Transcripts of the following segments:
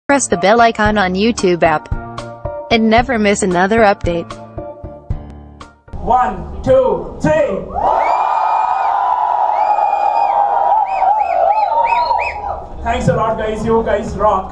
Press the bell icon on YouTube app and never miss another update. 1, 2, 3. Thanks a lot, guys. You guys rock.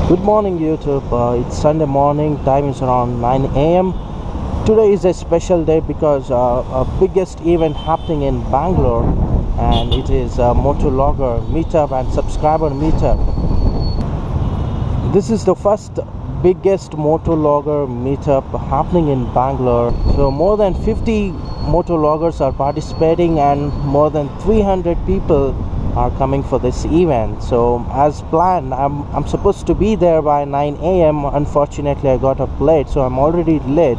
Good morning YouTube, it's Sunday morning, time is around 9 AM. Today is a special day because our biggest event happening in Bangalore, and it is a Motovlogger meetup and subscriber meetup. This is the first biggest Motovlogger meetup happening in Bangalore. So more than 50 Motovloggers are participating and more than 300 people are coming for this event. So as planned, I'm supposed to be there by 9 AM. Unfortunately, I got up late, so I'm already late.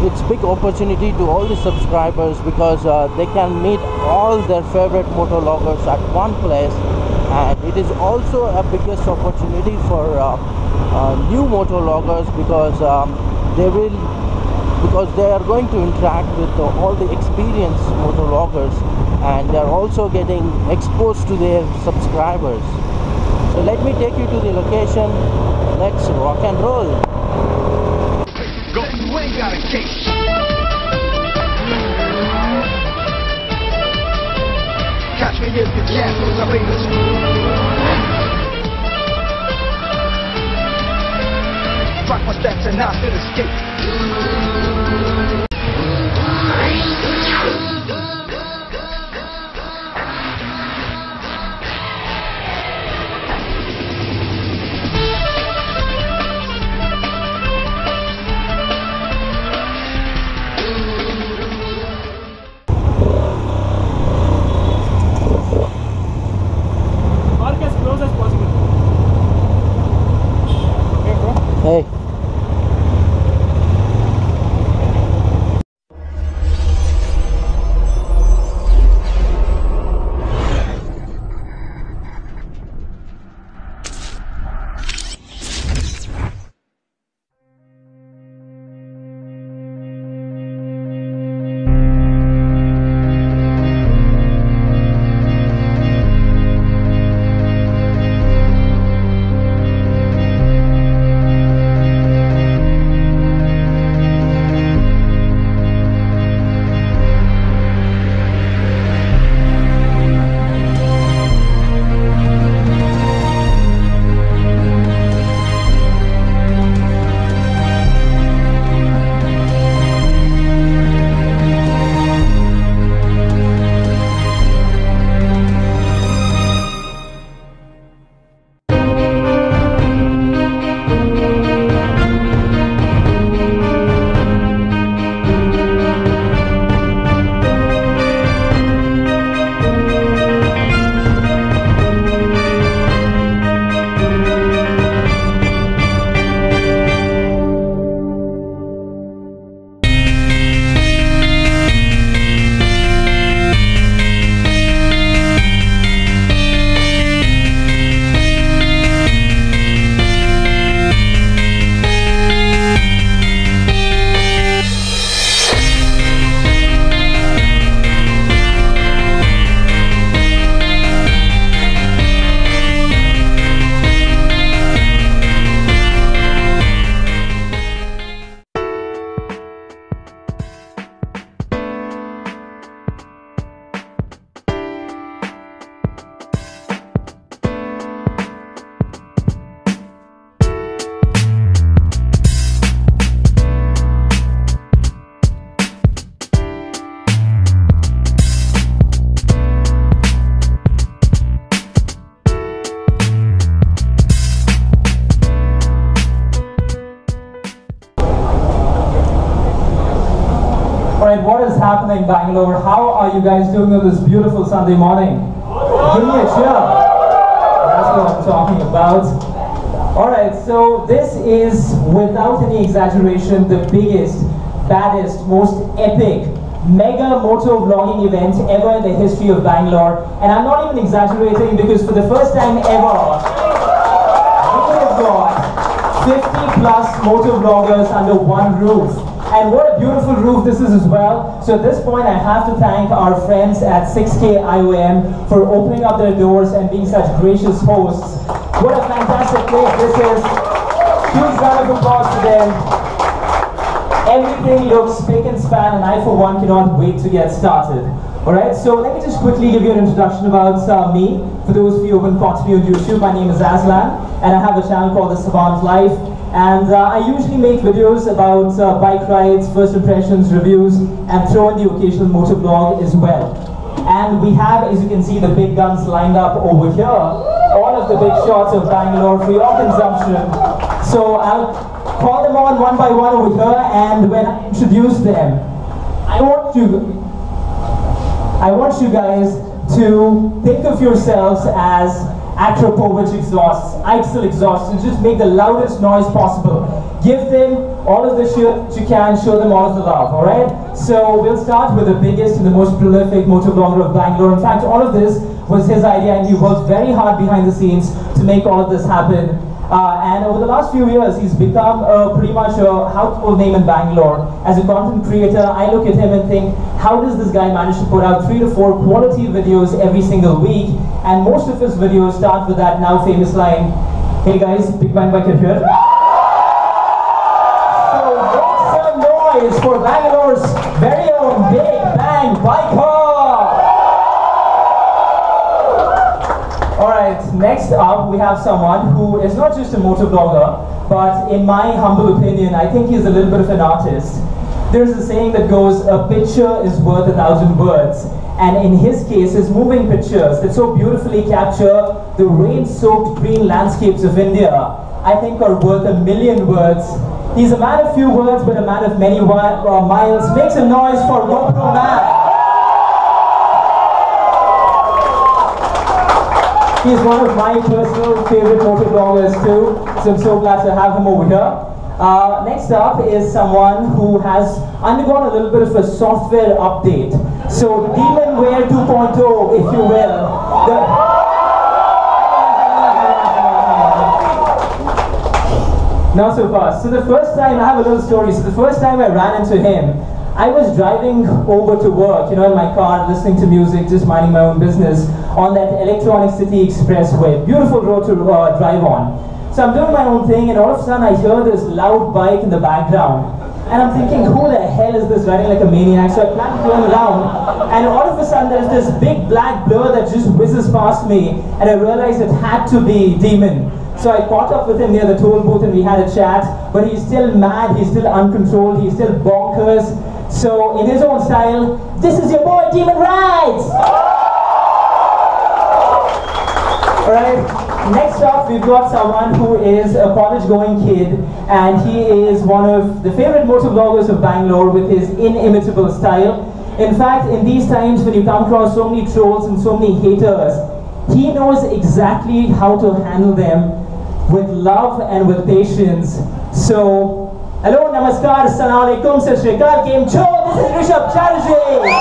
It's big opportunity to all the subscribers because they can meet all their favorite motovloggers at one place, and it is also a biggest opportunity for new motovloggers because they are going to interact with all the experienced motovloggers, and they are also getting exposed to their subscribers. So let me take you to the location. Let's rock and roll. Go, you ain't got a case. Catch me if you can, cause I'm famous. Rock my steps and I still escape. Park as close as possible. Hey. Alright, what is happening, Bangalore? How are you guys doing on this beautiful Sunday morning? Give me a cheer. That's what I'm talking about. Alright, so this is, without any exaggeration, the biggest, baddest, most epic, mega moto vlogging event ever in the history of Bangalore. And I'm not even exaggerating, because for the first time ever, we have got 50 plus moto vloggers under one roof. And what a beautiful roof this is as well. So at this point I have to thank our friends at 6K IOM for opening up their doors and being such gracious hosts. What a fantastic place this is. Huge round of applause to them. Everything looks spick and span, and I for one cannot wait to get started. Alright, so let me just quickly give you an introduction about me. For those of you who haven't caught me on YouTube, my name is Aslan, and I have a channel called The Savant Life. And I usually make videos about bike rides, first impressions, reviews, and throw in the occasional motovlog as well. And we have, as you can see, the big guns lined up over here. All of the big shots of Bangalore for your consumption. So I'll call them on one by one over here, and when I introduce them, I want you guys to think of yourselves as Akrapovich exhausts, Eichsel exhausts, and just make the loudest noise possible. Give them all of the shit that you can, show them all of the love, alright? So we'll start with the biggest and the most prolific motovlogger of Bangalore. In fact, all of this was his idea, and he worked very hard behind the scenes to make all of this happen. And over the last few years, he's become pretty much a household name in Bangalore. As a content creator, I look at him and think, how does this guy manage to put out 3 to 4 quality videos every single week? And most of his videos start with that now famous line, "Hey guys, Big Bang Biker here." So make some noise for Bangalore's very own Big Bang Biker! Alright, next up we have someone who is not just a motovlogger, but in my humble opinion, I think he's a little bit of an artist. There's a saying that goes, a picture is worth 1,000 words. And in his case, his moving pictures that so beautifully capture the rain-soaked green landscapes of India, I think are worth 1,000,000 words. He's a man of few words, but a man of many miles. Make some noise for GoPro Man. He's one of my personal favorite motovloggers too, so I'm so glad to have him over here. Next up is someone who has undergone a little bit of a software update. So Demonware 2.0, if you will. Not so fast. So the first time, I have a little story. So the first time I ran into him, I was driving over to work, in my car, listening to music, just minding my own business on that Electronic City Expressway. Beautiful road to drive on. So I'm doing my own thing, and all of a sudden I hear this loud bike in the background. And I'm thinking, who the hell is this riding like a maniac? So I plan to turn around, and all of a sudden there's this big black blur that just whizzes past me, and I realized it had to be Demon. So I caught up with him near the toll booth and we had a chat, but he's still mad, he's still uncontrolled, he's still bonkers. So in his own style, this is your boy Demon Rides! Alright, next up we've got someone who is a college-going kid, and he is one of the favorite motovloggers of Bangalore with his inimitable style. In fact, in these times when you come across so many trolls and so many haters, he knows exactly how to handle them with love and with patience. So, hello, namaskar, assalamu alaikum, sat shri akal, kem cho, this is Rishabh Chatterjee.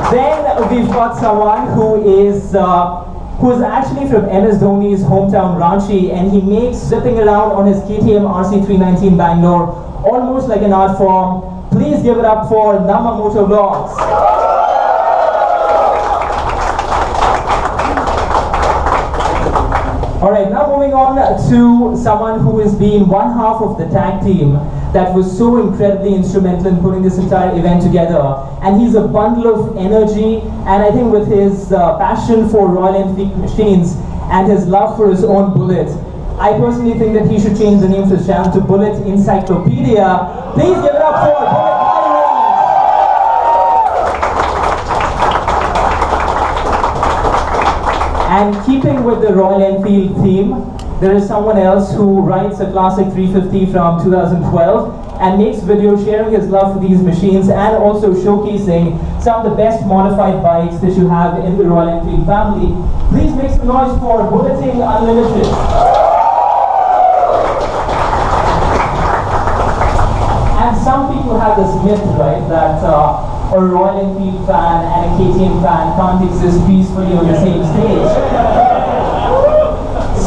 Then we've got someone who is actually from MS Dhoni's hometown Ranchi, and he makes zipping around on his KTM RC319 Bangalore almost like an art form. Please give it up for Nama Motovlogs. Alright, now moving on to someone who has been one half of the tag team that was so incredibly instrumental in putting this entire event together. And he's a bundle of energy, and I think with his passion for Royal Enfield machines and his love for his own Bullet, I personally think that he should change the name of his channel to Bullet Encyclopedia. Please give it up for Bullet. And keeping with the Royal Enfield theme, there is someone else who rides a classic 350 from 2012. and makes videos sharing his love for these machines and also showcasing some of the best modified bikes that you have in the Royal Enfield family. Please make some noise for Bulleting Unlimited. And some people have this myth, right, that a Royal Enfield fan and a KTM fan can't exist peacefully on the same stage.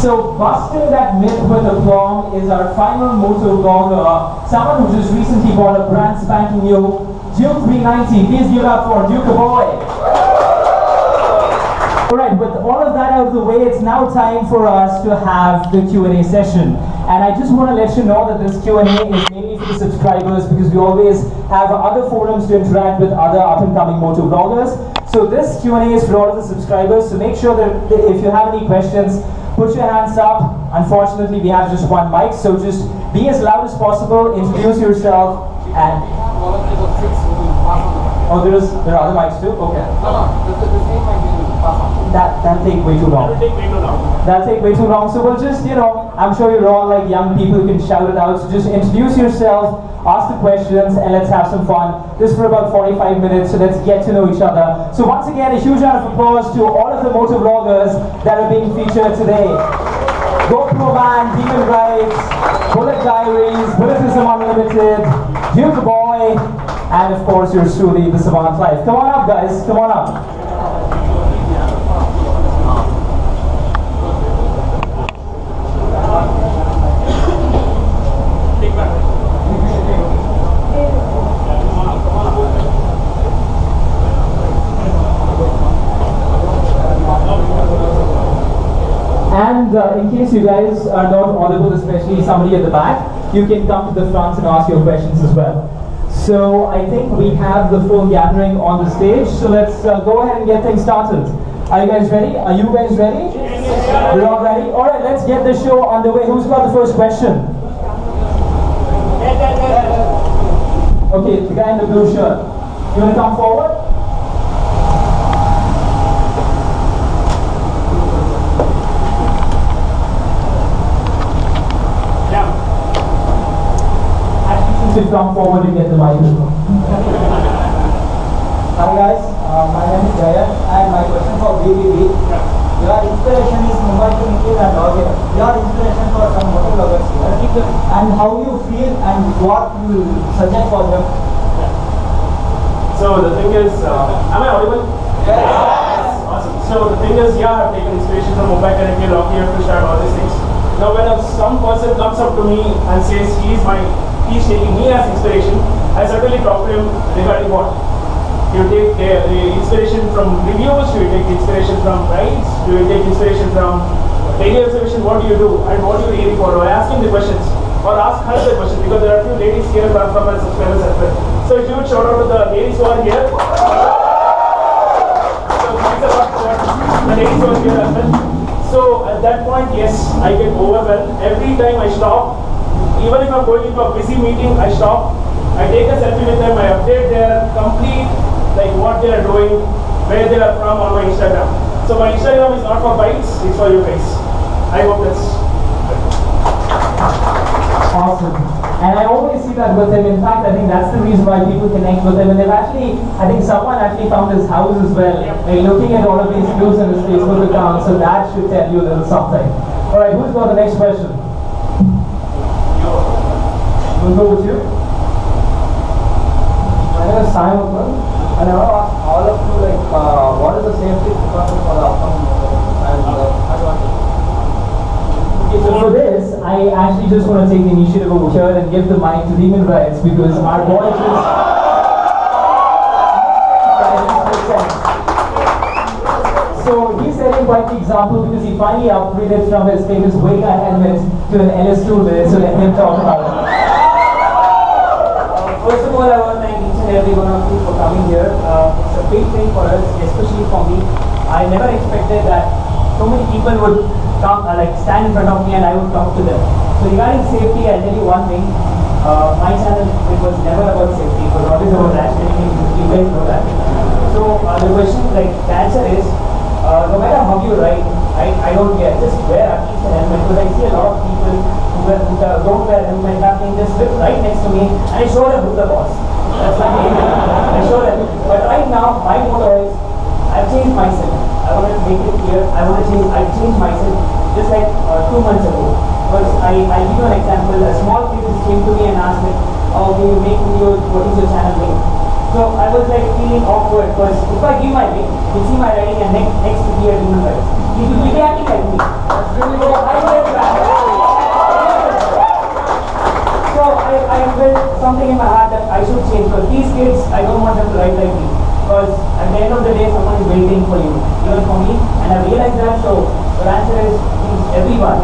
So busting that myth with aplomb is our final motovlogger, someone who just recently bought a brand spanking new Duke 390. Please give it up for Duke boy. Alright, with all of that out of the way, it's now time for us to have the Q&A session. And I just want to let you know that this Q&A is mainly for the subscribers because we always have other forums to interact with other up-and-coming motovloggers. So this Q&A is for all of the subscribers, so make sure that if you have any questions, put your hands up. Unfortunately, we have just one mic, so just be as loud as possible, introduce yourself, and... Oh, there are other mics too? Okay. That'll take way too long. That'll take way too long. So we'll just, I'm sure you're all like young people who can shout it out. So just introduce yourself, ask the questions, and let's have some fun. This is for about 45 minutes, so let's get to know each other. So once again, a huge round of applause to all of the motovloggers that are being featured today. GoPro Man, Demon Rides, Bullet Diaries, Bulletism Unlimited, Duke Boy, and of course yours truly, the Savant Life. Come on up, guys. Come on up. And in case you guys are not audible, especially somebody at the back, you can come to the front and ask your questions as well. So I think we have the full gathering on the stage, so let's go ahead and get things started. Are you guys ready? Are you guys ready? Yes. We're all ready? Alright, let's get the show underway. Who's got the first question? Okay, the guy in the blue shirt. You want to come forward? To come forward and get the microphone. Hi guys, my name is Jaya and my question for BBB. Your inspiration is Mumbai to Nikhil and Roger. Your inspiration for some motovloggers here. And how you feel and what you suggest for them. So the thing is, am I audible? Yes. Awesome. So the thing is, I've taken inspiration from Mumbai to Nikhil, Rocky to start all these things. Now when some person comes up to me and says he's taking me as inspiration, I certainly talk to him regarding what? You take the inspiration from reviews, do you take inspiration from rides, do you take inspiration from daily observation, what do you do and what do you really follow? I ask him the questions or ask her the questions because there are a few ladies here from my subscribers as well. So a huge shout out to the ladies who are here. So thanks a lot for the ladies who are here as well. So at that point, yes, I get overwhelmed. Every time I stop, even if I'm going into a busy meeting, I stop, I take a selfie with them, I update their complete, like what they are doing, where they are from on my Instagram. So my Instagram is not for bikes, it's for you guys. I hope that's awesome. And I always see that with him. In fact, I think that's the reason why people connect with him. And they've actually, I think someone actually found his house as well. Like looking at all of these views on his Facebook account, so that should tell you a little something. Alright, who's got the next question? We'll go with you. My name is Simon and I want to ask all of you what is the safety precaution for the upcoming and advantage? Okay, so for this, I actually just want to take the initiative over here and give the mic to Demon Rides because our boy just... So he's setting quite the example because he finally upgraded from his famous Vega helmet to an LS2 lid, so let him talk about it. First of all, I want to thank each and every one of you for coming here. It's a big thing for us, especially for me. I never expected that so many people would come, stand in front of me and I would talk to them. So regarding safety, I'll tell you one thing. My channel, it was never about safety. It was always about rationing. You guys know that. So the question, the answer is, no matter how you ride, I don't care. Just wear at least a helmet, because I see a lot of people who don't wear helmet happening just right next to me, and I show them who's the boss. That's my game. I show them. But right now, my motto is, I've changed myself. I want to make it clear. I've changed myself just like 2 months ago. Because I'll give you an example. A small kid just came to me and asked me, "Oh, can you make videos? What is your channel name?" So I was like feeling awkward, because if I give my name, you see my writing and next to be a human rights. He will be acting like me. So I felt bad. So I felt something in my heart that I should change, because these kids, I don't want them to write like me. Because at the end of the day, someone is waiting for you, even for me, and I realized that. So the answer is please, everyone.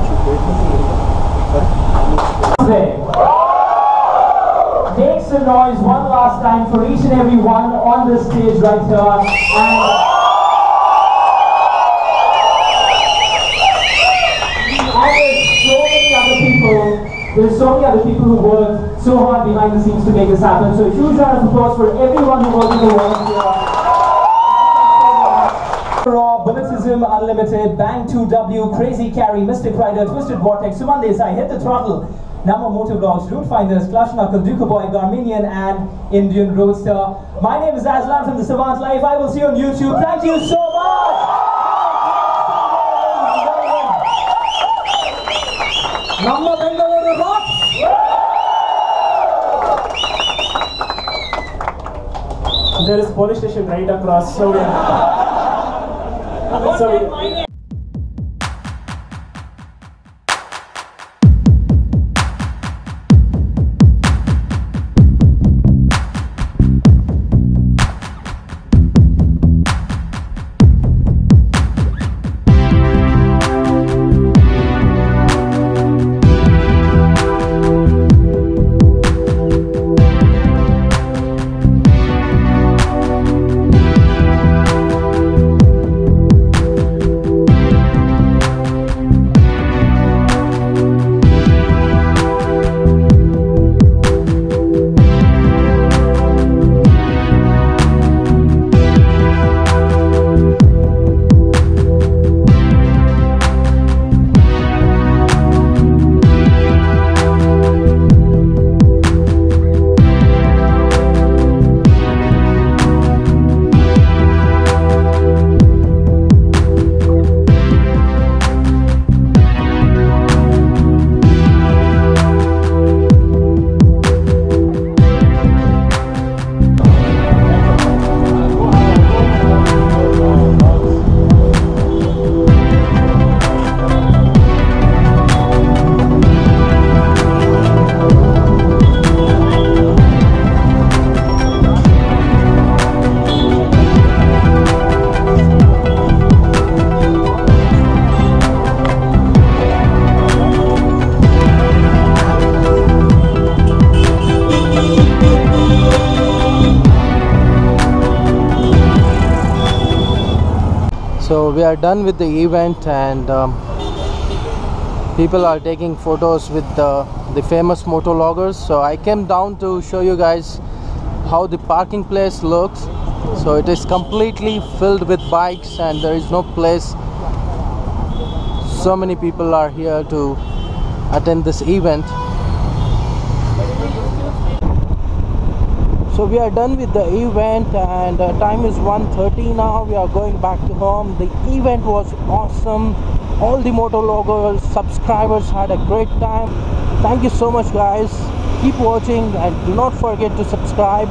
Make some noise one last time for each and every one on the stage right here. There's so many other people who worked so hard behind the scenes to make this happen. So a huge round of applause for everyone who worked in the world here. Raw, Bulletism Unlimited, Bang 2W, Crazy Carry, Mystic Rider, Twisted Vortex, Suman Desai, Hit the Throttle, Nama Motovlogs, Route Finders, Clutch Knuckle, Duke Boy, Garminian and Indian Roadster. My name is Aslan from the Savant Life. I will see you on YouTube. Thank you so much! Nama Bengaluru rocks! There is police station right across, so So we are done with the event, and people are taking photos with the famous motovloggers. So I came down to show you guys how the parking place looks. So it is completely filled with bikes and there is no place. So many people are here to attend this event. So we are done with the event, and time is 1:30 now. We are going back to home. The event was awesome. All the motovloggers, subscribers had a great time. Thank you so much guys. Keep watching and do not forget to subscribe.